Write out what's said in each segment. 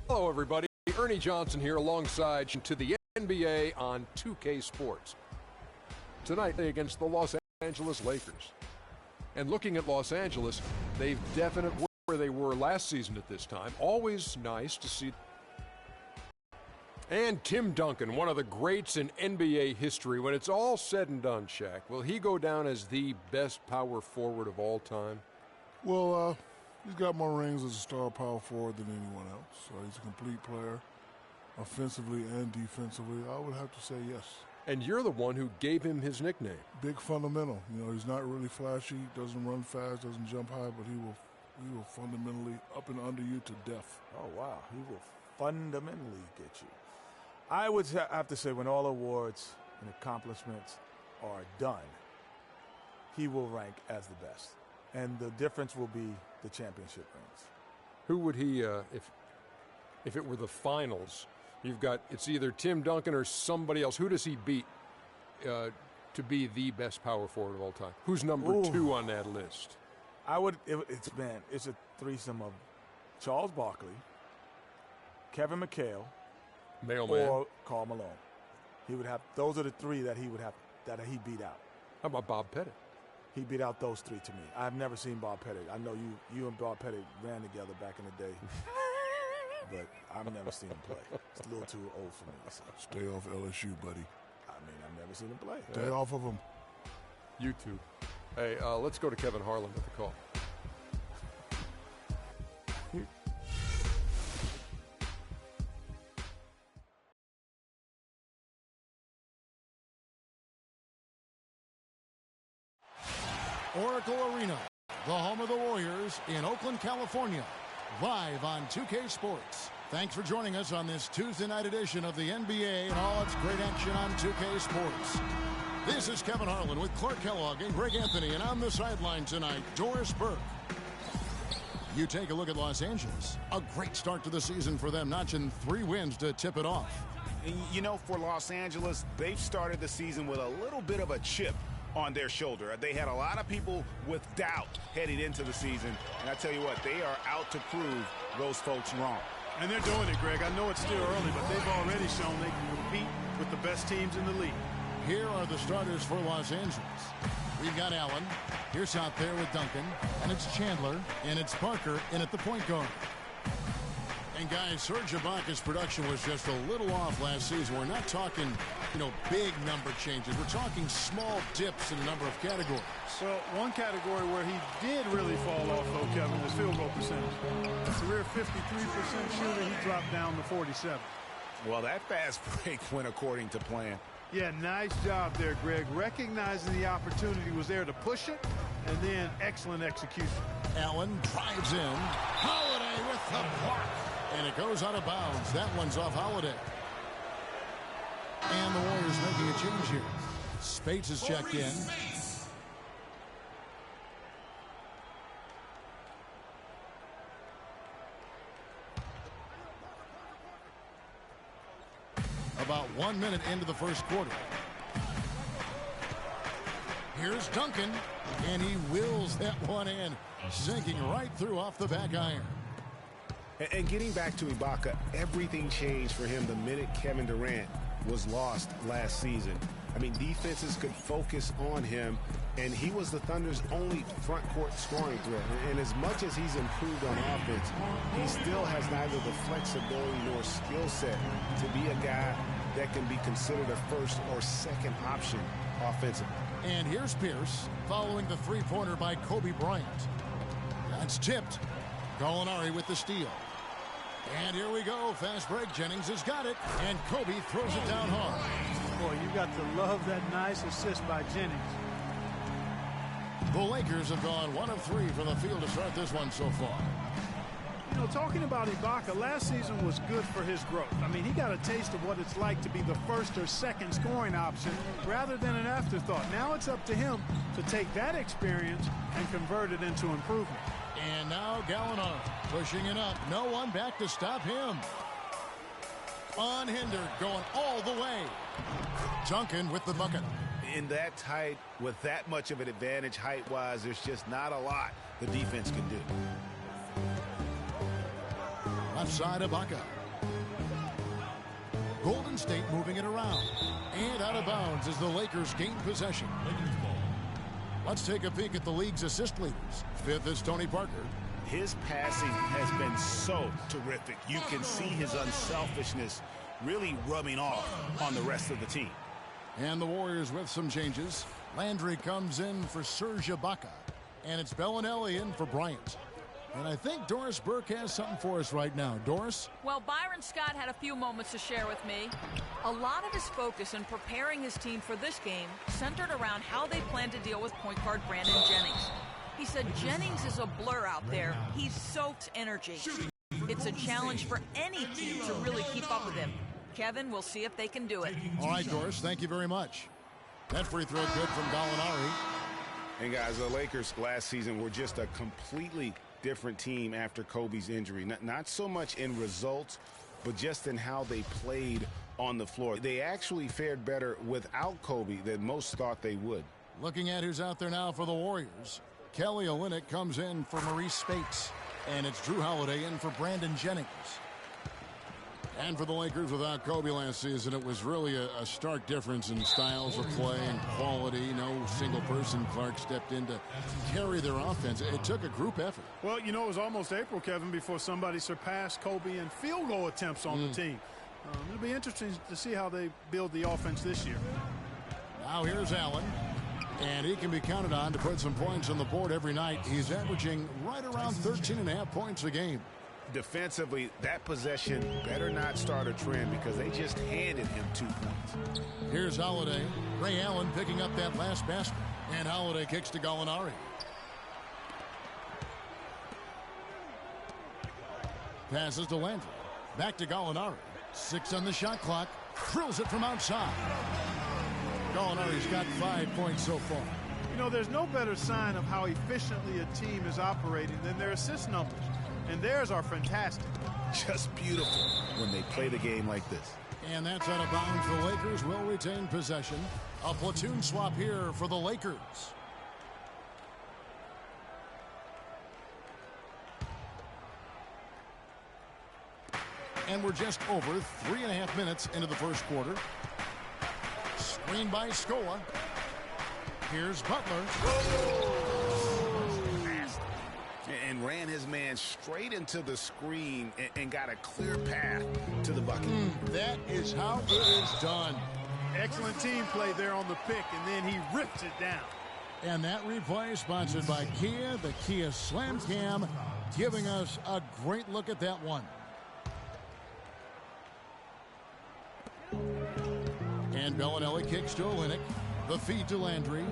Hello, everybody. Ernie Johnson here alongside to the NBA on 2K Sports. Tonight, they against the Los Angeles Lakers. And looking at Los Angeles, they've definitely where they were last season at this time. Always nice to see. And Tim Duncan, one of the greats in NBA history. When it's all said and done, Shaq, will he go down as the best power forward of all time? Well, he's got more rings as a star power forward than anyone else. So he's a complete player, offensively and defensively. I would have to say yes. And you're the one who gave him his nickname. Big fundamental. You know, he's not really flashy, doesn't run fast, doesn't jump high, but he will fundamentally up and under you to death. Oh, wow. He will fundamentally get you. I would have to say when all awards and accomplishments are done, he will rank as the best. And the difference will be the championship rings. Who would he, if it were the finals, it's either Tim Duncan or somebody else. Who does he beat to be the best power forward of all time? Who's number 2 on that list? It's a threesome of Charles Barkley, Kevin McHale, Mailman, or Karl Malone. Those are the 3 that he beat out. How about Bob Pettit? He beat out those 3 to me. I've never seen Bob Pettit. I know you and Bob Pettit ran together back in the day. But I've never seen him play. It's a little too old for me. So. Stay off LSU, buddy. I've never seen him play. Stay off of him. You too. Hey, let's go to Kevin Harlan with the call. Oracle Arena, the home of the Warriors in Oakland, California. Live on 2K Sports. Thanks for joining us on this Tuesday night edition of the NBA and all its great action on 2K Sports. This is Kevin Harlan with Clark Kellogg and Greg Anthony, and on the sideline tonight, Doris Burke. You take a look at Los Angeles. A great start to the season for them, notching 3 wins to tip it off. You know, for Los Angeles, they've started the season with a little bit of a chip on their shoulder. They had a lot of people with doubt heading into the season, and I tell you what, they are out to prove those folks wrong. And they're doing it, Greg. I know it's still early, but they've already shown they can compete with the best teams in the league. Here are the starters for Los Angeles. We've got Allen. Here's out there with Duncan. And it's Chandler. And it's Parker in at the point guard. And guys, Serge Ibaka's production was just a little off last season. We're not talking, big number changes. We're talking small dips in a number of categories. So one category where he did really fall off, though, Kevin, was field goal percentage. Career 53% shooter, he dropped down to 47. Well, that fast break went according to plan. Yeah, nice job there, Greg. Recognizing the opportunity was there to push it, and then excellent execution. Allen drives in. Holiday with the block. And it goes out of bounds. That one's off Holiday. And the Warriors making a change here. Spates is checked in. About 1 minute into the first quarter. Here's Duncan. And he wills that one in. Sinking right through off the back iron. And getting back to Ibaka, everything changed for him the minute Kevin Durant was lost last season. I mean, defenses could focus on him, and he was the Thunder's only front court scoring threat. And as much as he's improved on offense, he still has neither the flexibility nor skill set to be a guy that can be considered a first or second option offensively. And here's Pierce following the three-pointer by Kobe Bryant. That's tipped. Gallinari with the steal. And here we go. Fast break. Jennings has got it. And Kobe throws it down hard. Boy, you got to love that nice assist by Jennings. The Lakers have gone 1 of 3 from the field to start this one so far. Talking about Ibaka, last season was good for his growth. I mean, he got a taste of what it's like to be the first or second scoring option rather than an afterthought. Now it's up to him to take that experience and convert it into improvement. And now Gallinari pushing it up. No one back to stop him. Unhindered, going all the way. Duncan with the bucket. In that tight, with that much of an advantage height-wise, there's just not a lot the defense can do. Left side, Ibaka. Golden State moving it around. And out of bounds as the Lakers gain possession. Let's take a peek at the league's assist leaders. Fifth is Tony Parker. His passing has been so terrific. You can see his unselfishness really rubbing off on the rest of the team. And the Warriors with some changes. Landry comes in for Serge Ibaka. And it's Bellinelli in for Bryant. And I think Doris Burke has something for us right now. Doris? Well, Byron Scott had a few moments to share with me. A lot of his focus in preparing his team for this game centered around how they plan to deal with point guard Brandon Jennings. He said Jennings is a blur out there. He soaks energy. It's a challenge for any team to really keep up with him. Kevin, we'll see if they can do it. All right, Doris, thank you very much. That free throw good from Gallinari. And guys, the Lakers last season were just a completely different team after Kobe's injury. Not so much in results, but just in how they played on the floor. They actually fared better without Kobe than most thought they would. Looking at who's out there now for the Warriors. Kelly Olynyk comes in for Maurice Spates. And it's Drew Holiday in for Brandon Jennings. And for the Lakers without Kobe last season, it was really a stark difference in styles of play and quality. No single person. Clark stepped in to carry their offense. It took a group effort. Well, you know, it was almost April, Kevin, before somebody surpassed Kobe in field goal attempts on the team. It'll be interesting to see how they build the offense this year. Now here's Allen. And he can be counted on to put some points on the board every night. He's averaging right around 13.5 points a game. Defensively, that possession better not start a trend because they just handed him 2 points. Here's Holiday. Ray Allen picking up that last basket. And Holiday kicks to Gallinari. Passes to Landry. Back to Gallinari. 6 on the shot clock. Drills it from outside. Gallinari's got 5 points so far. You know, there's no better sign of how efficiently a team is operating than their assist numbers. And theirs are fantastic. Just beautiful when they play the game like this. And that's out of bounds. The Lakers will retain possession. A platoon swap here for the Lakers. And we're just over 3.5 minutes into the first quarter. Screen by Scola. Here's Butler. And ran his man straight into the screen and got a clear path to the bucket. That is how it is done. Excellent team play there on the pick, and then he rips it down. And that replay sponsored by Kia, the Kia Slam Cam, giving us a great look at that one. And Bellinelli kicks to Olynyk. The feed to Landry.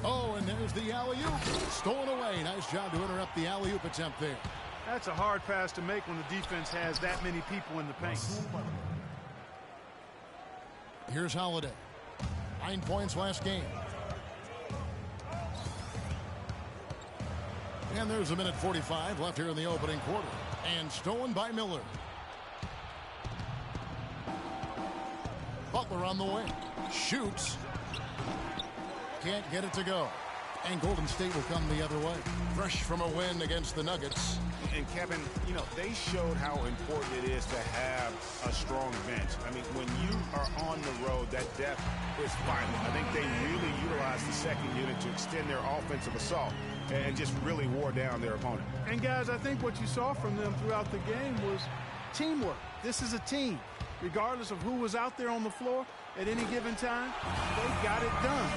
Oh, and there's the alley-oop. Stolen away. Nice job to interrupt the alley-oop attempt there. That's a hard pass to make when the defense has that many people in the paint. Here's Holiday. 9 points last game. And there's 1:45 left here in the opening quarter. And stolen by Miller. Butler on the wing. Shoots. Can't get it to go. And Golden State will come the other way. Fresh from a win against the Nuggets. And Kevin, you know, they showed how important it is to have a strong bench. I mean, when you are on the road, that depth is vital. I think they really utilized the second unit to extend their offensive assault and just really wore down their opponent. And guys, I think what you saw from them throughout the game was teamwork. This is a team. Regardless of who was out there on the floor at any given time, they got it done.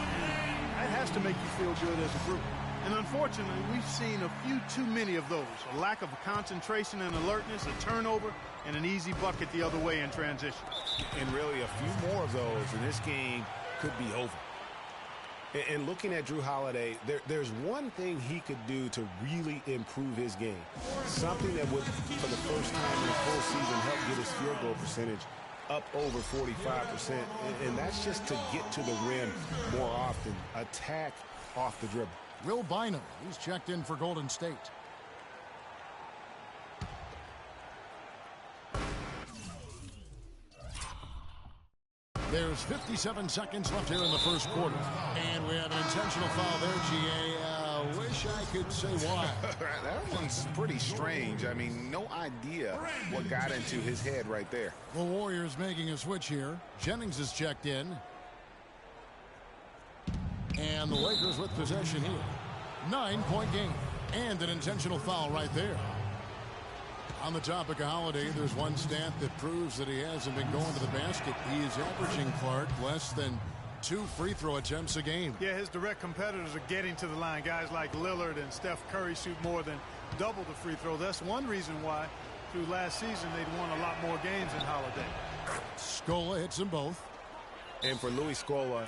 That has to make you feel good as a group. And unfortunately, we've seen a few too many of those. A lack of concentration and alertness, a turnover, and an easy bucket the other way in transition. And really a few more of those, and this game could be over. And looking at Drew Holiday, there's one thing he could do to really improve his game. Something that would, for the first time in a full season, help get his field goal percentage up over 45%. And that's just to get to the rim more often. Attack off the dribble. Will Bynum, he's checked in for Golden State. There's 57 seconds left here in the first quarter. And we have an intentional foul there, G.A. wish I could say why. That one's pretty strange. I mean, no idea what got into his head right there. The Warriors making a switch here. Jennings is checked in. And the Lakers with possession here. 9-point game. And an intentional foul right there. On the topic of Holiday, there's one stat that proves that he hasn't been going to the basket. He is averaging, Clark, less than 2 free throw attempts a game. Yeah, his direct competitors are getting to the line. Guys like Lillard and Steph Curry shoot more than double the free throw. That's one reason why through last season they'd won a lot more games than Holiday. Scola hits them both. And for Luis Scola,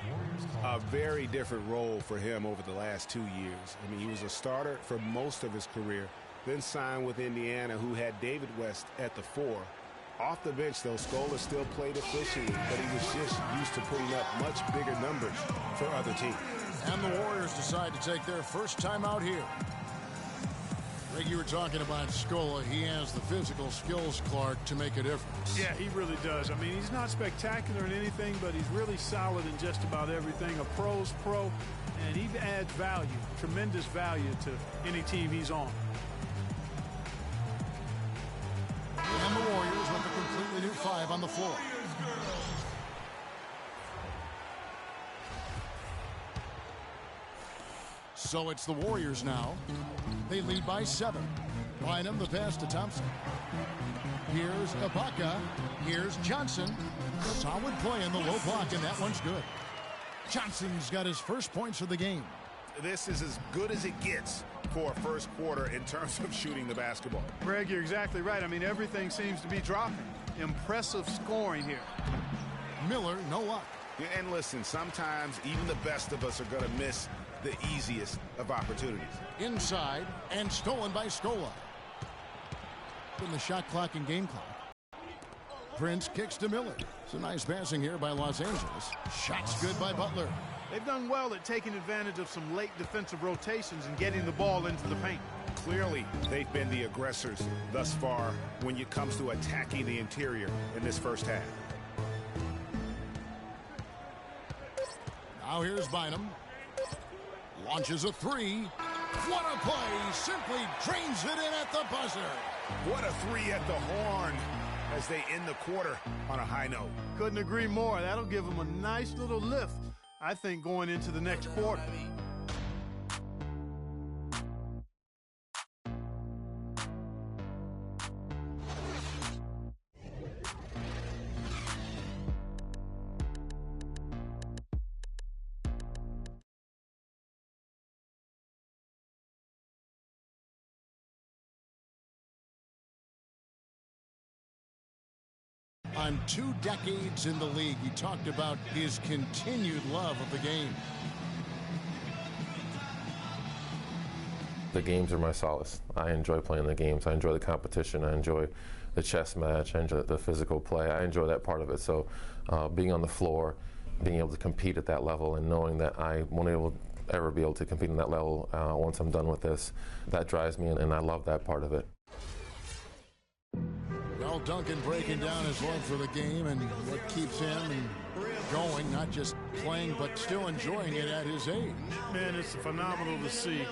a very different role for him over the last 2 years. I mean, he was a starter for most of his career, then signed with Indiana, who had David West at the 4. Off the bench, though, Scola still played efficiently, but he was just used to putting up much bigger numbers for other teams. And the Warriors decide to take their first time out here. Greg, you were talking about Scola. He has the physical skills, Clark, to make a difference. Yeah, he really does. I mean, he's not spectacular in anything, but he's really solid in just about everything. A pro's pro, and he adds value, tremendous value to any team he's on. And the Warriors with a completely new 5 on the floor. So it's the Warriors now. They lead by 7. Bynum, the pass to Thompson. Here's Ibaka. Here's Johnson. Solid play in the low block, and that one's good. Johnson's got his first points of the game. This is as good as it gets for a first quarter in terms of shooting the basketball. Greg, you're exactly right. I mean, everything seems to be dropping. Impressive scoring here. Miller, no luck. Yeah, and listen, sometimes even the best of us are going to miss the easiest of opportunities. Inside and stolen by Scola. In the shot clock and game clock. Prince kicks to Miller. It's a nice passing here by Los Angeles. Shots good by Butler. They've done well at taking advantage of some late defensive rotations and getting the ball into the paint. Clearly, they've been the aggressors thus far when it comes to attacking the interior in this first half. Now here's Bynum. Launches a 3. What a play. Simply drains it in at the buzzer. What a 3 at the horn as they end the quarter on a high note. Couldn't agree more. That'll give them a nice little lift, I think, going into the next quarter. On 2 decades in the league, he talked about his continued love of the game. The games are my solace. I enjoy playing the games. I enjoy the competition. I enjoy the chess match. I enjoy the physical play. I enjoy that part of it. So being on the floor, being able to compete at that level and knowing that I won't ever be able to compete on that level once I'm done with this, that drives me, and I love that part of it. Well, Duncan breaking down his love for the game and what keeps him going, not just playing, but still enjoying it at his age. Man, it's phenomenal to see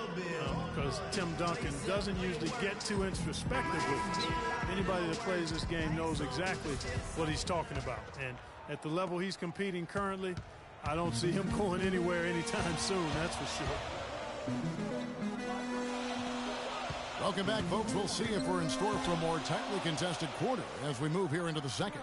because Tim Duncan doesn't usually get too introspective with it. Anybody that plays this game knows exactly what he's talking about. And at the level he's competing currently, I don't see him going anywhere anytime soon, that's for sure. Welcome back, folks. We'll see if we're in store for a more tightly contested quarter as we move here into the second.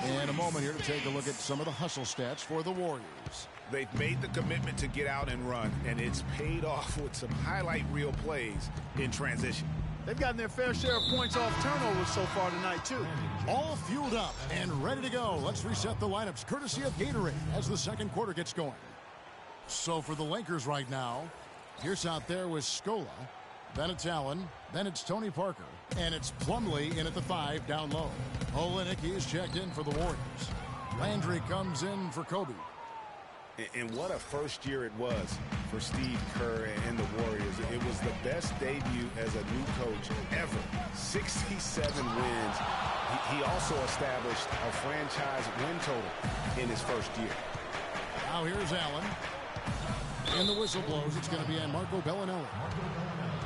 And a moment here to take a look at some of the hustle stats for the Warriors. They've made the commitment to get out and run, and it's paid off with some highlight reel plays in transition. They've gotten their fair share of points off turnovers so far tonight, too. All fueled up and ready to go. Let's reset the lineups courtesy of Gatorade as the second quarter gets going. So for the Lakers right now, Pierce out there with Scola. Then it's Allen. Then it's Tony Parker. And it's Plumlee in at the 5 down low. Olynyk, he's checked in for the Warriors. Landry comes in for Kobe. And what a first year it was for Steve Kerr and the Warriors. It was the best debut as a new coach ever. 67 wins. He also established a franchise win total in his first year. Now here's Allen. And the whistle blows. It's going to be on Marco Bellinelli.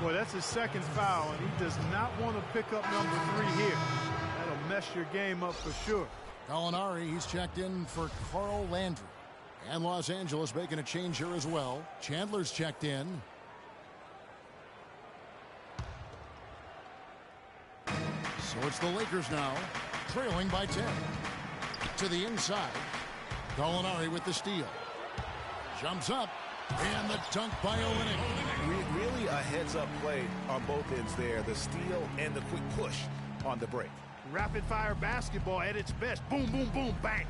Boy, that's his second foul, and he does not want to pick up number 3 here. That'll mess your game up for sure. Gallinari, he's checked in for Carl Landry. And Los Angeles making a change here as well. Chandler's checked in. So it's the Lakers now, trailing by 10. To the inside. Gallinari with the steal. Jumps up. And the dunk by Olynyk. Really a heads-up play on both ends there. The steal and the quick push on the break. Rapid-fire basketball at its best. Boom, boom, boom, bang.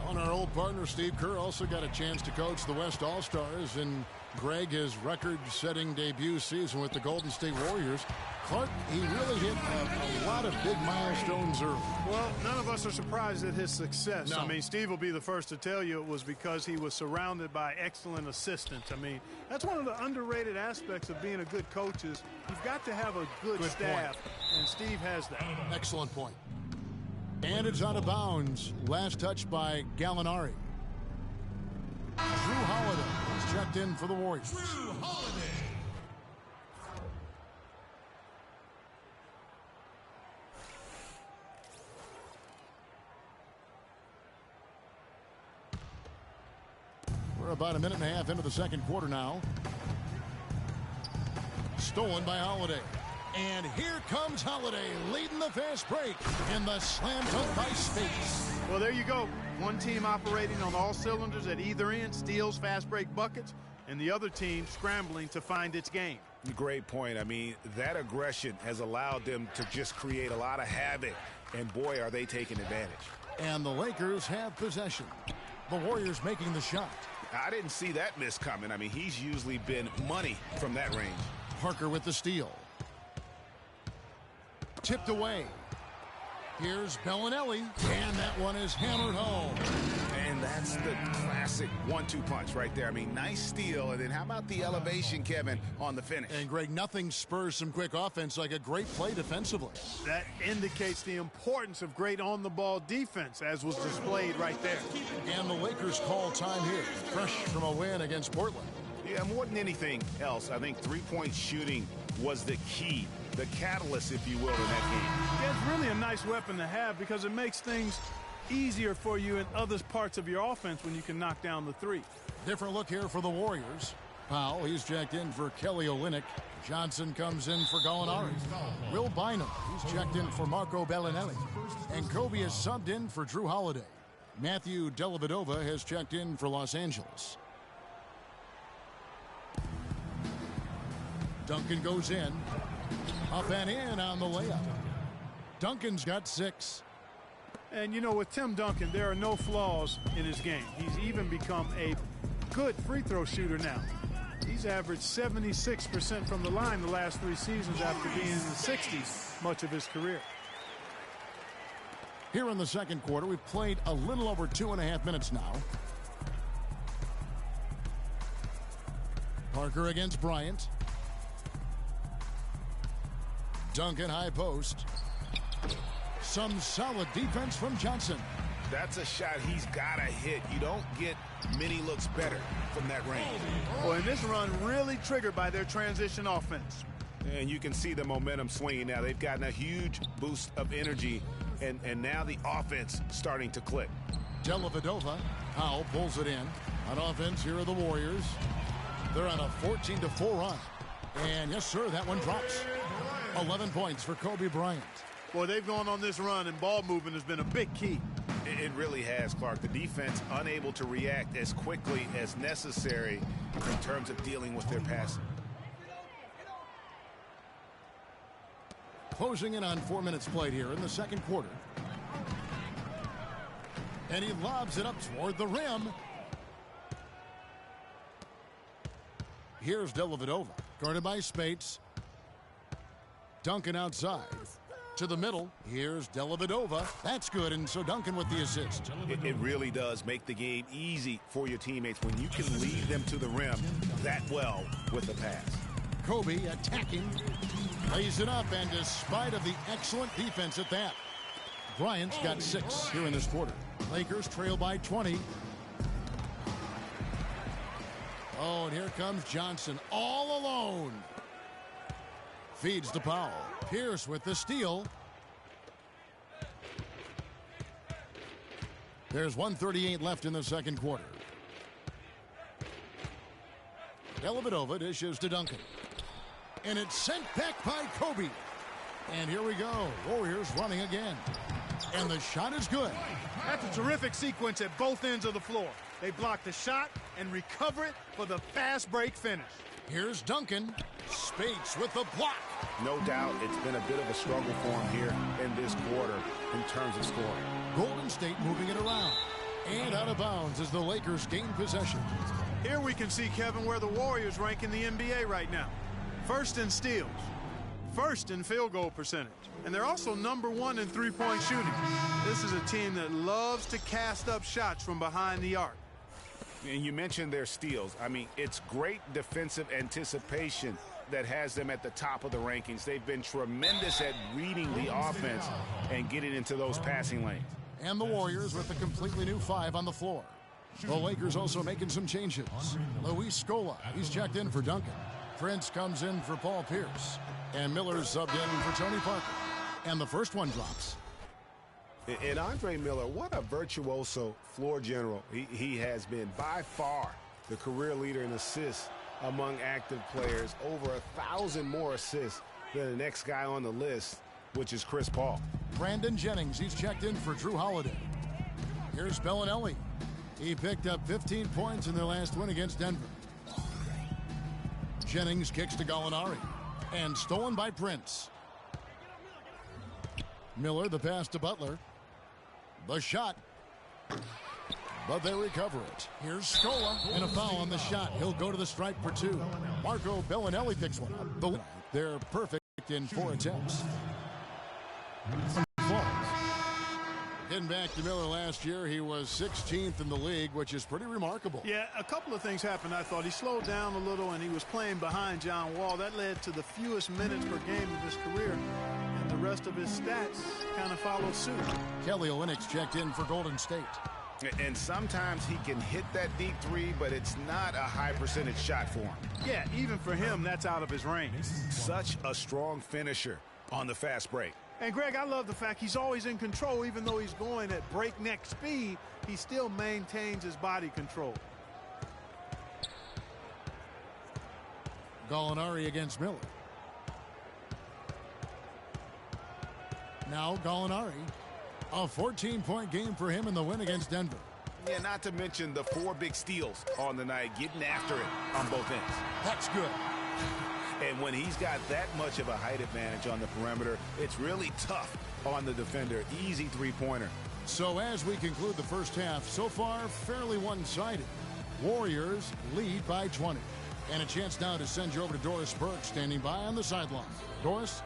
On our old partner, Steve Kerr, also got a chance to coach the West All-Stars. And Greg, his record-setting debut season with the Golden State Warriors. Clark, he really hit a lot of big milestones early. Well, none of us are surprised at his success. No. I mean, Steve will be the first to tell you it was because he was surrounded by excellent assistants. I mean, that's one of the underrated aspects of being a good coach is you've got to have a good staff, and Steve has that. Excellent point. And it's out of bounds. Last touch by Gallinari. Drew Holiday is checked in for the Warriors. Drew Holiday. We're about a minute and a half into the second quarter now. Stolen by Holiday. And here comes Holiday leading the fast break in the slam dunk by Space. Well, there you go. One team operating on all cylinders at either end, steals fast break buckets, and the other team scrambling to find its game. Great point. I mean, that aggression has allowed them to just create a lot of havoc, and boy, are they taking advantage. And the Lakers have possession. The Warriors making the shot. I didn't see that miss coming. I mean, he's usually been money from that range. Parker with the steal. Tipped away. Here's Bellinelli, and that one is hammered home. And that's the classic 1-2 punch right there. I mean, nice steal, and then how about the elevation, Kevin, on the finish? And Greg, nothing spurs some quick offense like a great play defensively. That indicates the importance of great on-the-ball defense, as was displayed right there. And the Lakers call time here, fresh from a win against Portland. Yeah, more than anything else, I think three-point shooting was the key, the catalyst, if you will, in that game. Yeah, it's really a nice weapon to have because it makes things easier for you in other parts of your offense when you can knock down the three. Different look here for the Warriors. Powell, he's checked in for Kelly Olynyk. Johnson comes in for Gallinari. Will Bynum, he's checked in for Marco Bellinelli. And Kobe is subbed in for Drew Holiday. Matthew Dellavedova has checked in for Los Angeles. Duncan goes in. Up and in on the layup. Duncan's got 6. And, you know, with Tim Duncan, there are no flaws in his game. He's even become a good free throw shooter now. He's averaged 76% from the line the last 3 seasons after being in the 60s much of his career. Here in the second quarter, we've played a little over 2.5 minutes now. Parker against Bryant. Duncan high post. Some solid defense from Johnson. That's a shot he's got to hit. You don't get many looks better from that range. Boy, and this run really triggered by their transition offense. And you can see the momentum swinging now. They've gotten a huge boost of energy, and now the offense starting to click. Dellavedova. Powell pulls it in. On offense, here are the Warriors. They're on a 14-4 run. And yes, sir, that one drops. 11 points for Kobe Bryant. Boy, they've gone on this run, and ball movement has been a big key. It really has, Clark. The defense unable to react as quickly as necessary in terms of dealing with their passing. Closing in on 4 minutes played here in the second quarter. And he lobs it up toward the rim. Here's Dellavedova, guarded by Spates. Duncan outside. To the middle. Here's Dellavedova. That's good, and so Duncan with the assist. It really does make the game easy for your teammates when you can lead them to the rim that well with a pass. Kobe attacking. Lays it up, and despite of the excellent defense at that, Bryant's got 6 here in this quarter. Lakers trail by 20. Oh, and here comes Johnson all alone. Feeds to Powell. Pierce with the steal. There's 1:38 left in the second quarter. Dellavedova dishes to Duncan. And it's sent back by Kobe. And here we go. Warriors running again. And the shot is good. That's a terrific sequence at both ends of the floor. They block the shot and recover it for the fast break finish. Here's Duncan. Spates with the block. No doubt it's been a bit of a struggle for him here in this quarter in terms of scoring. Golden State moving it around. And out of bounds as the Lakers gain possession. Here we can see, Kevin, where the Warriors rank in the NBA right now. First in steals. First in field goal percentage. And they're also #1 in three-point shooting. This is a team that loves to cast up shots from behind the arc. And you mentioned their steals. I mean, it's great defensive anticipation that has them at the top of the rankings. They've been tremendous at reading the offense and getting into those passing lanes. And the Warriors with a completely new 5 on the floor. The Lakers also making some changes. Luis Scola, he's checked in for Duncan. Prince comes in for Paul Pierce. And Miller's subbed in for Tony Parker. And the first one drops. And Andre Miller, what a virtuoso floor general he has been. By far the career leader in assists among active players. Over 1,000 more assists than the next guy on the list, which is Chris Paul. Brandon Jennings, he's checked in for Drew Holiday. Here's Bellinelli. He picked up 15 points in their last win against Denver. Jennings kicks to Gallinari. And stolen by Prince. Miller, the pass to Butler. The shot. But they recover it. Here's Scola. And a foul on the shot. He'll go to the stripe for 2. Marco Bellinelli picks one up. They're perfect in 4 attempts. Getting back to Miller last year, he was 16th in the league, which is pretty remarkable. Yeah, a couple of things happened. I thought he slowed down a little, and he was playing behind John Wall. That led to the fewest minutes per game of his career, and the rest of his stats kind of followed suit. Kelly Olynyk checked in for Golden State. And sometimes he can hit that deep 3, but it's not a high percentage shot for him. Yeah, even for him, that's out of his range. Such a strong finisher on the fast break. And, Greg, I love the fact he's always in control. Even though he's going at breakneck speed, he still maintains his body control. Gallinari against Miller. Now Gallinari. A 14-point game for him in the win against Denver. Yeah, not to mention the 4 big steals on the night, getting after it on both ends. That's good. And when he's got that much of a height advantage on the perimeter, it's really tough on the defender. Easy three-pointer. So as we conclude the first half, so far fairly one-sided. Warriors lead by 20. And a chance now to send you over to Doris Burke, standing by on the sideline. Doris?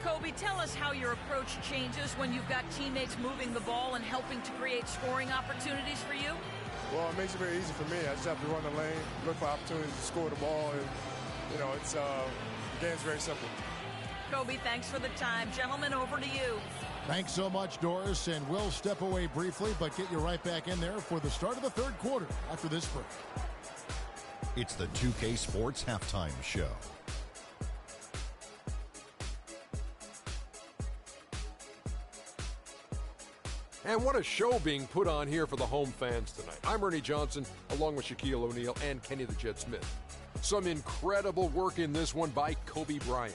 Kobe, tell us how your approach changes when you've got teammates moving the ball and helping to create scoring opportunities for you. Well, it makes it very easy for me. I just have to run the lane, look for opportunities to score the ball, and it's the game's very simple. Kobe, thanks for the time. Gentlemen, over to you. Thanks so much, Doris, and we'll step away briefly, but get you right back in there for the start of the third quarter after this break. It's the 2K Sports Halftime Show. And what a show being put on here for the home fans tonight. I'm Ernie Johnson, along with Shaquille O'Neal and Kenny the Jet Smith. Some incredible work in this one by Kobe Bryant.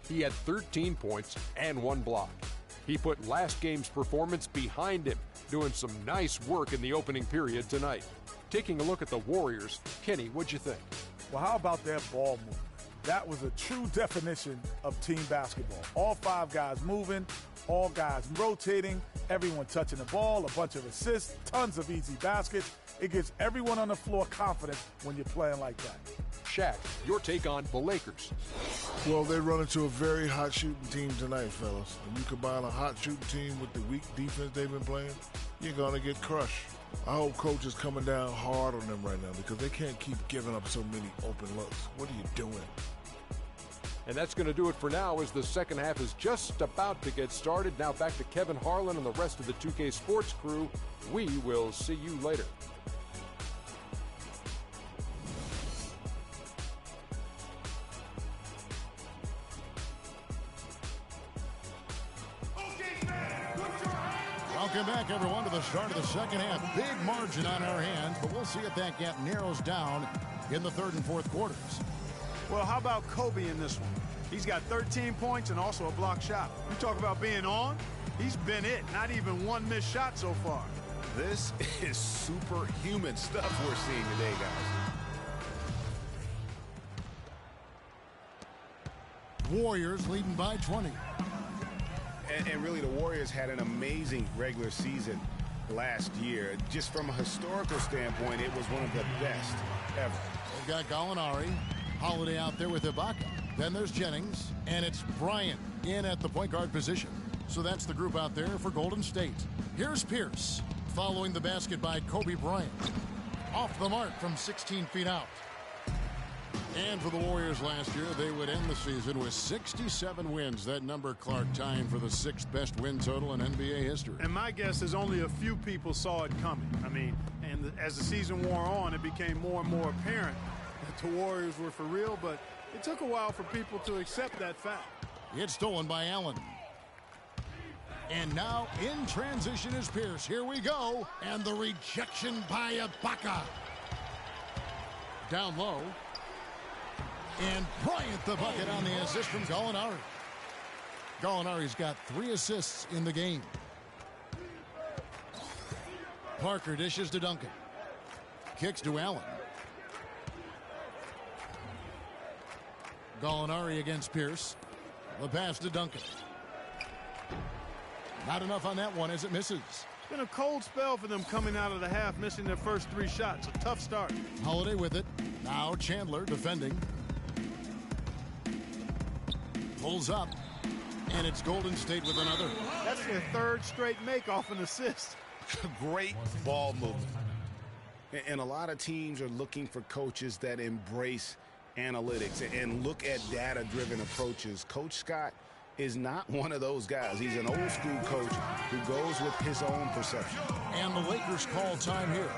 He had 13 points and 1 block. He put last game's performance behind him, doing some nice work in the opening period tonight. Taking a look at the Warriors, Kenny, what'd you think? Well, how about their ball movement? That was a true definition of team basketball. All 5 guys moving, all guys rotating, everyone touching the ball, a bunch of assists, tons of easy baskets. It gives everyone on the floor confidence when you're playing like that. Shaq, your take on the Lakers. Well, they run into a very hot shooting team tonight, fellas. When you combine a hot shooting team with the weak defense they've been playing, you're going to get crushed. I hope coach is coming down hard on them right now because they can't keep giving up so many open looks. What are you doing? And that's going to do it for now as the second half is just about to get started. Now back to Kevin Harlan and the rest of the 2K Sports crew. We will see you later. Welcome back, everyone, to the start of the second half. Big margin on our hands, but we'll see if that gap narrows down in the third and fourth quarters. Well, how about Kobe in this one? He's got 13 points and also a block shot. You talk about being on, he's been it. Not even one missed shot so far. This is superhuman stuff we're seeing today, guys. Warriors leading by 20. And really, the Warriors had an amazing regular season last year. Just from a historical standpoint, it was one of the best ever. They've got Gallinari, Holiday out there with Ibaka. Then there's Jennings, and it's Bryant in at the point guard position. So that's the group out there for Golden State. Here's Pierce, following the basket by Kobe Bryant. Off the mark from 16 feet out. And for the Warriors last year, they would end the season with 67 wins. That number, Clark, tying for the 6th best win total in NBA history. And my guess is only a few people saw it coming. I mean, and as the season wore on, it became more and more apparent that the Warriors were for real, but it took a while for people to accept that fact. It's stolen by Allen. And now in transition is Pierce. Here we go. And the rejection by Ibaka. Down low. And Bryant the bucket on the assist from Gallinari. Gallinari's got 3 assists in the game. Parker dishes to Duncan. Kicks to Allen. Gallinari against Pierce. The pass to Duncan. Not enough on that one as it misses. It's been a cold spell for them coming out of the half, missing their first 3 shots. A tough start. Holiday with it. Now Chandler defending. Pulls up. And it's Golden State with another. That's their 3rd straight make off an assist. Great ball movement. And a lot of teams are looking for coaches that embrace analytics and look at data-driven approaches. Coach Scott is not one of those guys. He's an old-school coach who goes with his own perception. And the Lakers call time here.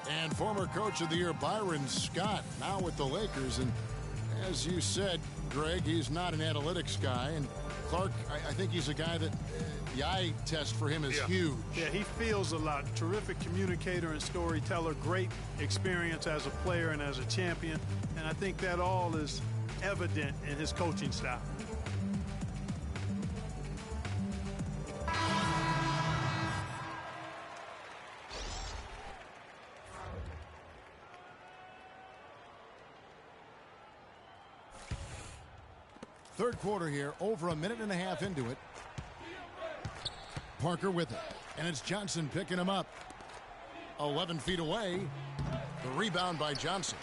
And former Coach of the Year Byron Scott now with the Lakers. And as you said, Greg, he's not an analytics guy. And Clark, I think he's a guy that the eye test for him is huge. Yeah, he feels a lot. Terrific communicator and storyteller. Great experience as a player and as a champion. And I think that all is evident in his coaching style. Third quarter here, over a minute and a half into it. Parker with it, and it's Johnson picking him up. 11 feet away. The rebound by Johnson.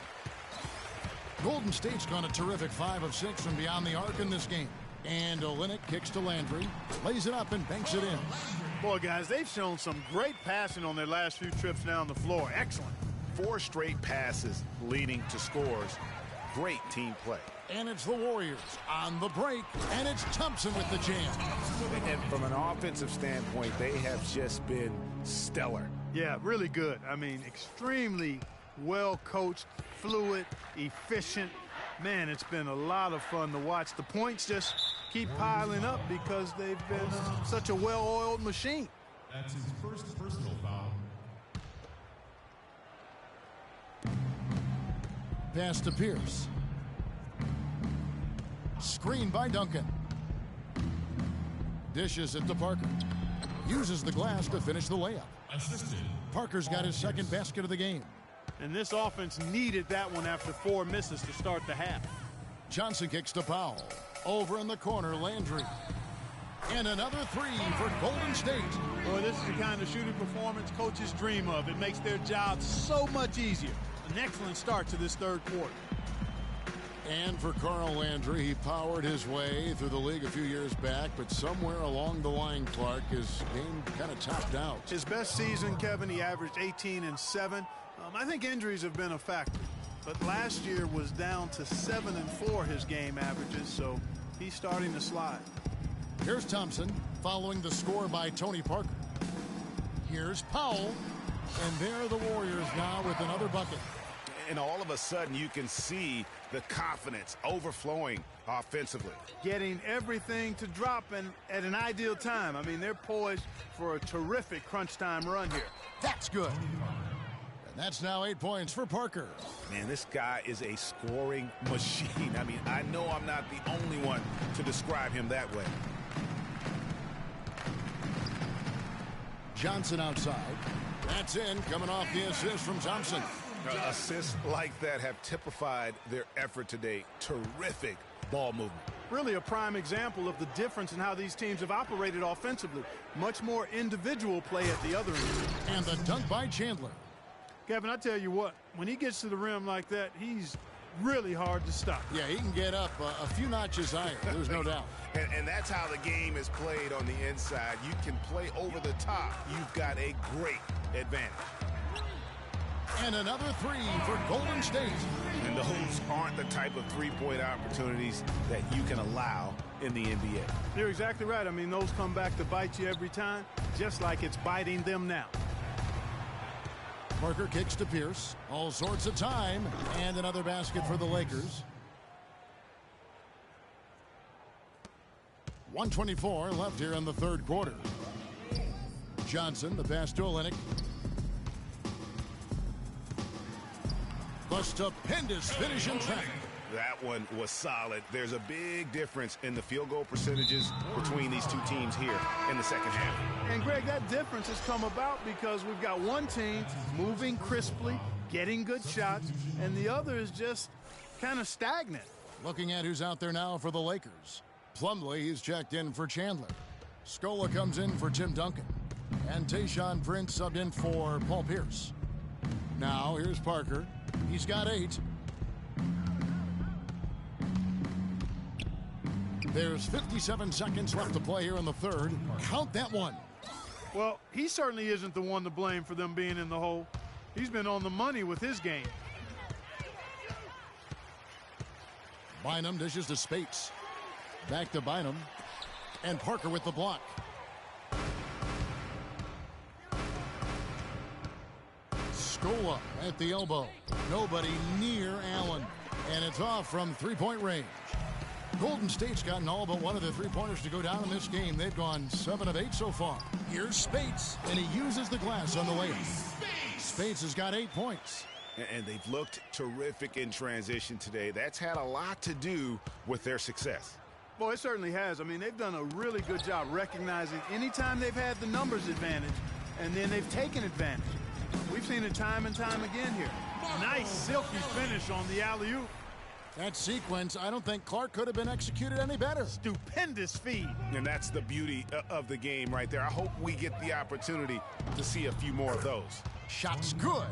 Golden State's gone a terrific 5 of 6 from beyond the arc in this game. And Olynyk kicks to Landry, lays it up and banks it in. Boy, guys, they've shown some great passing on their last few trips down the floor. Excellent. 4 straight passes leading to scores. Great team play. And it's the Warriors on the break, and it's Thompson with the jam. And from an offensive standpoint, they have just been stellar. Yeah, really good. I mean, extremely well coached, fluid, efficient. Man, it's been a lot of fun to watch. The points just keep piling up because they've been such a well-oiled machine. That's his first personal foul. Pass to Pierce. Screen by Duncan. Dishes it to Parker. Uses the glass to finish the layup. Assisted. Parker's got his second basket of the game. And this offense needed that one after 4 misses to start the half. Johnson kicks to Powell. Over in the corner, Landry. And another 3 for Golden State. Boy, this is the kind of shooting performance coaches dream of. It makes their job so much easier. An excellent start to this third quarter. And for Carl Landry, he powered his way through the league a few years back, but somewhere along the line, Clark, his game kind of topped out. His best season, Kevin, he averaged 18 and 7. I think injuries have been a factor, but last year was down to 7 and 4 his game averages, so he's starting to slide. Here's Thompson following the score by Tony Parker. Here's Powell, and there are the Warriors now with another bucket. And all of a sudden, you can see the confidence overflowing offensively. Getting everything to drop and at an ideal time. I mean, they're poised for a terrific crunch time run here. That's good. And that's now 8 points for Parker. Man, this guy is a scoring machine. I mean, I know I'm not the only one to describe him that way. Johnson outside. That's in, coming off the assist from Thompson. Assists like that have typified their effort today. Terrific ball movement. Really a prime example of the difference in how these teams have operated offensively. Much more individual play at the other end. And the dunk by Chandler. Kevin, I tell you what, when he gets to the rim like that, he's really hard to stop. Yeah, he can get up a few notches higher, there's no doubt. And that's how the game is played on the inside. You can play over the top. You've got a great advantage. And another three for Golden State. And those aren't the type of three-point opportunities that you can allow in the NBA. You're exactly right. I mean, those come back to bite you every time, just like it's biting them now. Parker kicks to Pierce. All sorts of time. And another basket for the Lakers. 1:24 left here in the third quarter. Johnson, the pass to Olynyk. The stupendous finish in traffic. That one was solid. There's a big difference in the field goal percentages between these two teams here in the second half. And, Greg, that difference has come about because we've got one team moving crisply, getting good shots, and the other is just kind of stagnant. Looking at who's out there now for the Lakers. Plumlee, he's checked in for Chandler. Scola comes in for Tim Duncan. And Tayshaun Prince subbed in for Paul Pierce. Now, here's Parker. He's got 8. There's 57 seconds left to play here in the third. Count that one. Well, he certainly isn't the one to blame for them being in the hole. He's been on the money with his game. Bynum dishes to Spates. Back to Bynum. And Parker with the block. Scola at the elbow. Nobody near Allen. And it's off from three-point range. Golden State's gotten all but one of the three-pointers to go down in this game. They've gone 7 of 8 so far. Here's Spates, and he uses the glass on the layup. Spates has got 8 points. And they've looked terrific in transition today. That's had a lot to do with their success. Boy, it certainly has. I mean, they've done a really good job recognizing anytime they've had the numbers advantage, and then they've taken advantage. We've seen it time and time again here. Nice silky finish on the alley-oop. That sequence, I don't think Clark could have been executed any better. Stupendous feed. And that's the beauty of the game right there. I hope we get the opportunity to see a few more of those. Shot's good.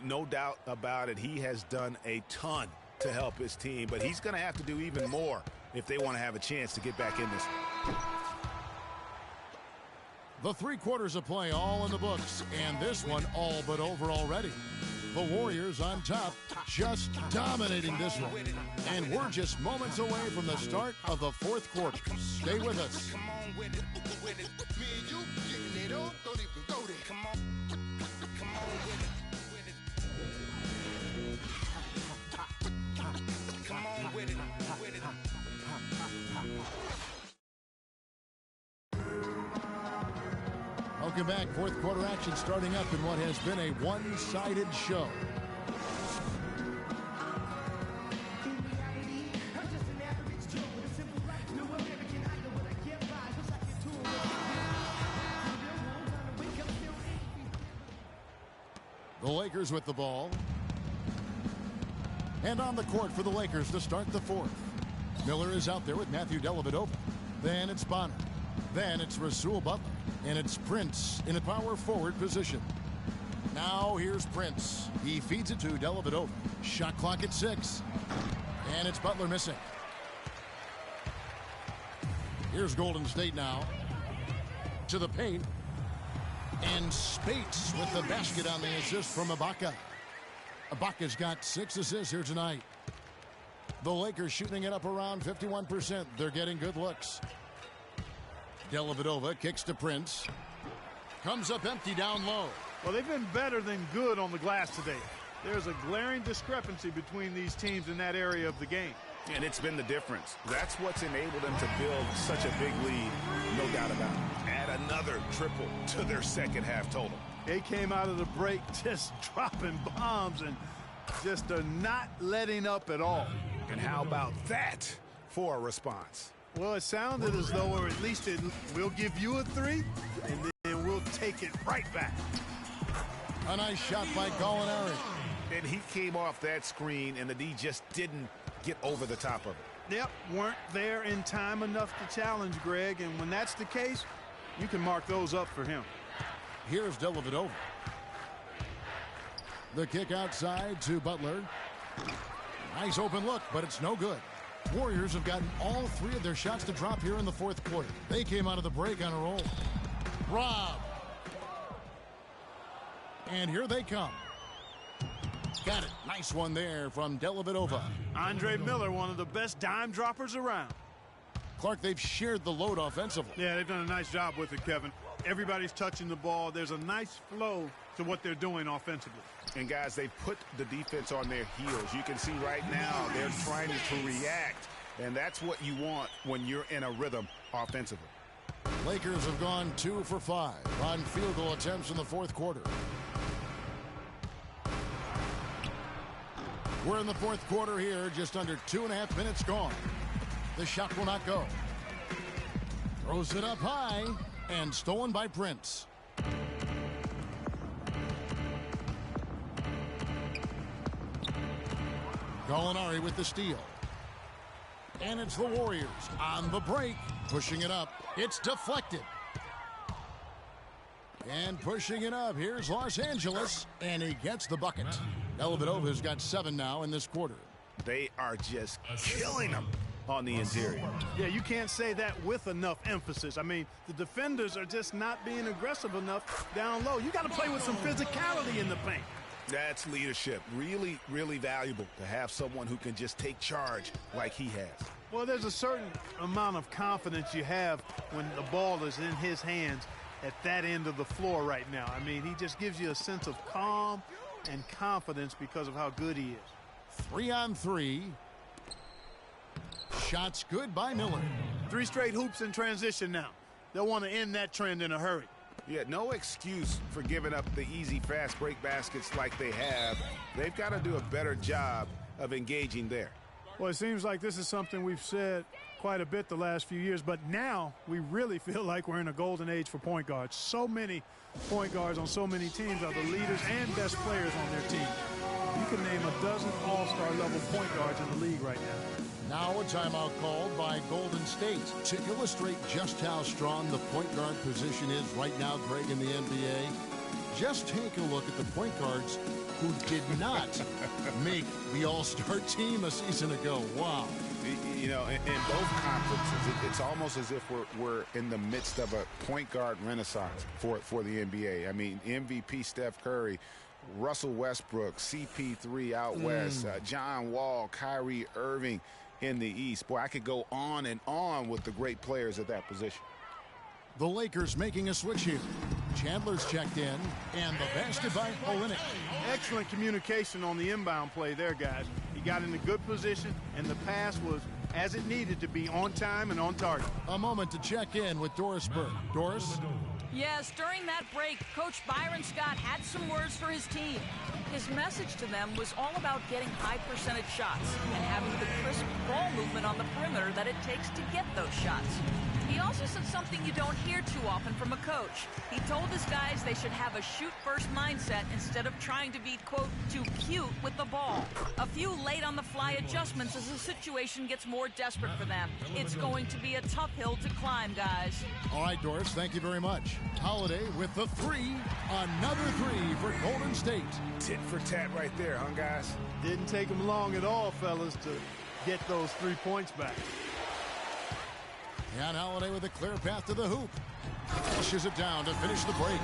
No doubt about it. He has done a ton to help his team, but he's going to have to do even more if they want to have a chance to get back in this. The 3 quarters of play all in the books, and this one all but over already. The Warriors on top, just dominating this one. And we're just moments away from the start of the fourth quarter. Stay with us. Welcome back. Fourth quarter action starting up in what has been a one-sided show. The Lakers with the ball. And on the court for the Lakers to start the fourth. Miller is out there with Matthew Dellavedova. Then it's Bonner. Then it's Rasul Butler. And it's Prince in a power forward position. Now here's Prince. He feeds it to Dellavedova. Shot clock at 6. And it's Butler missing. Here's Golden State now. To the paint. And Spates with the basket on the assist from Ibaka. Ibaka's got 6 assists here tonight. The Lakers shooting it up around 51%. They're getting good looks. Dellavedova kicks to Prince. Comes up empty down low. Well, they've been better than good on the glass today. There's a glaring discrepancy between these teams in that area of the game. And it's been the difference. That's what's enabled them to build such a big lead, no doubt about it. Add another triple to their second half total. They came out of the break just dropping bombs and just are not letting up at all. And how about that for a response? Well, it sounded as though, or at least we'll give you a 3, and then we'll take it right back. A nice shot by Gallinari. And he came off that screen, and the D just didn't get over the top of it. Yep, weren't there in time enough to challenge Greg, and when that's the case, you can mark those up for him. Here's Dellavedova. The kick outside to Butler. Nice open look, but it's no good. Warriors have gotten all 3 of their shots to drop here in the fourth quarter. They came out of the break on a roll. Rob. And here they come. Got it. Nice one there from Dellavedova. Andre Miller, one of the best dime droppers around. Clark, they've shared the load offensively. Yeah, they've done a nice job with it, Kevin. Everybody's touching the ball. There's a nice flow to what they're doing offensively. And, guys, they put the defense on their heels. You can see right now they're trying to react, and that's what you want when you're in a rhythm offensively. Lakers have gone 2 for 5 on field goal attempts in the fourth quarter. We're in the fourth quarter here, just under 2.5 minutes gone. The shot will not go. Throws it up high and stolen by Prince. Gallinari with the steal. And it's the Warriors on the break, pushing it up. It's deflected. And pushing it up, here's Los Angeles, and he gets the bucket. Dellavedova's got 7 now in this quarter. They are just killing them on the interior. Yeah, you can't say that with enough emphasis. I mean, the defenders are just not being aggressive enough down low. You got to play with some physicality in the paint. That's leadership. Really, really valuable to have someone who can just take charge like he has. Well, there's a certain amount of confidence you have when the ball is in his hands at that end of the floor right now. I mean, he just gives you a sense of calm and confidence because of how good he is. 3 on 3. Shots good by Miller. 3 straight hoops in transition now. They'll want to end that trend in a hurry. Yeah, no excuse for giving up the easy, fast break baskets like they have. They've got to do a better job of engaging there. Well, it seems like this is something we've said quite a bit the last few years, but now we really feel like we're in a golden age for point guards. So many point guards on so many teams are the leaders and best players on their team. You can name a dozen all-star level point guards in the league right now. Now a timeout called by Golden State to illustrate just how strong the point guard position is right now, Greg, in the NBA. Just take a look at the point guards who did not make the all-star team a season ago. Wow. You know, in both conferences, it's almost as if we're in the midst of a point guard renaissance for the NBA. I mean, MVP Steph Curry, Russell Westbrook, CP3 out west, John Wall, Kyrie Irving in the East. Boy, I could go on and on with the great players at that position. The Lakers making a switch here. Chandler's checked in, and the basket by Olynyk. Excellent communication on the inbound play there, guys. He got in a good position, and the pass was as it needed to be, on time and on target. A moment to check in with Doris Burke. Doris? Yes, during that break, Coach Byron Scott had some words for his team. His message to them was all about getting high percentage shots and having the crisp ball movement on the perimeter that it takes to get those shots. He also said something you don't hear too often from a coach. He told his guys they should have a shoot-first mindset instead of trying to be, quote, too cute with the ball. A few late-on-the-fly adjustments as the situation gets more desperate for them. It's going to be a tough hill to climb, guys. All right, Doris, thank you very much. Holiday with the 3. Another 3 for Golden State. Tit for tat right there, huh, guys? Didn't take them long at all, fellas, to get those 3 points back. And Holiday with a clear path to the hoop. Pushes it down to finish the break.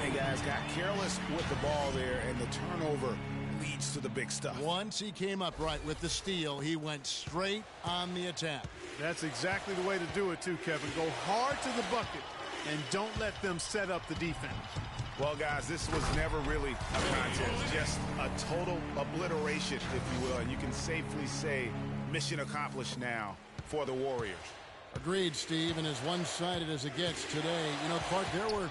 Hey, guys, got careless with the ball there, and the turnover leads to the big stuff. Once he came up right with the steal, he went straight on the attack. That's exactly the way to do it, too, Kevin. Go hard to the bucket and don't let them set up the defense. Well, guys, this was never really a contest, just a total obliteration, if you will, and you can safely say mission accomplished now for the Warriors. Agreed, Steve, and as one-sided as it gets today. You know, Clark, there were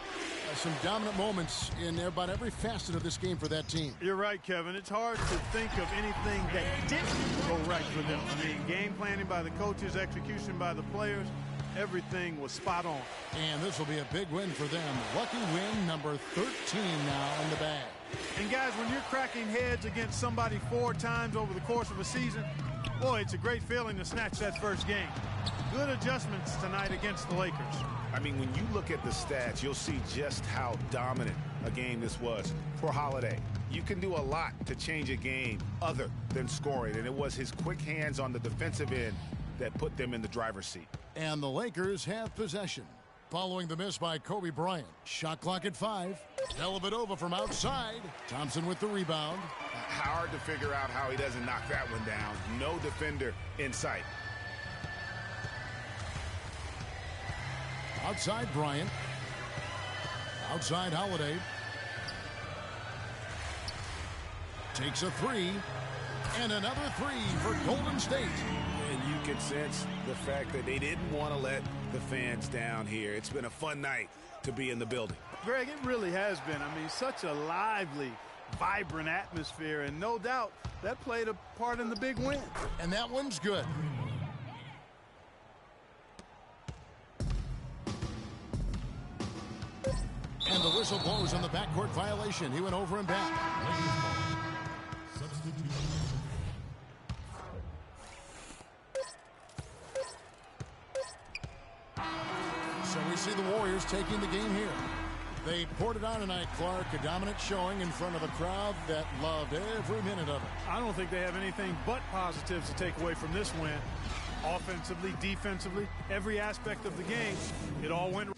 some dominant moments in about every facet of this game for that team. You're right, Kevin. It's hard to think of anything that didn't go right for them. I mean, game planning by the coaches, execution by the players, everything was spot on. And this will be a big win for them. Lucky win number 13 now in the bag. And guys, when you're cracking heads against somebody 4 times over the course of a season, boy, it's a great feeling to snatch that first game. Good adjustments tonight against the Lakers. I mean, when you look at the stats, you'll see just how dominant a game this was for Holiday. You can do a lot to change a game other than scoring, and it was his quick hands on the defensive end that put them in the driver's seat. And the Lakers have possession. Following the miss by Kobe Bryant. Shot clock at 5. Dellavedova from outside. Thompson with the rebound. Hard to figure out how he doesn't knock that one down. No defender in sight. Outside Bryant. Outside Holiday. Takes a 3. And another 3 for Golden State. And you can sense the fact that they didn't want to let the fans down here. It's been a fun night to be in the building. Greg, it really has been. I mean, such a lively, vibrant atmosphere, and no doubt that played a part in the big win. And that one's good. And the whistle blows on the backcourt violation. He went over and back. So we see the Warriors taking the game here. They poured it on tonight, Clark. A dominant showing in front of a crowd that loved every minute of it. I don't think they have anything but positives to take away from this win. Offensively, defensively, every aspect of the game, it all went right.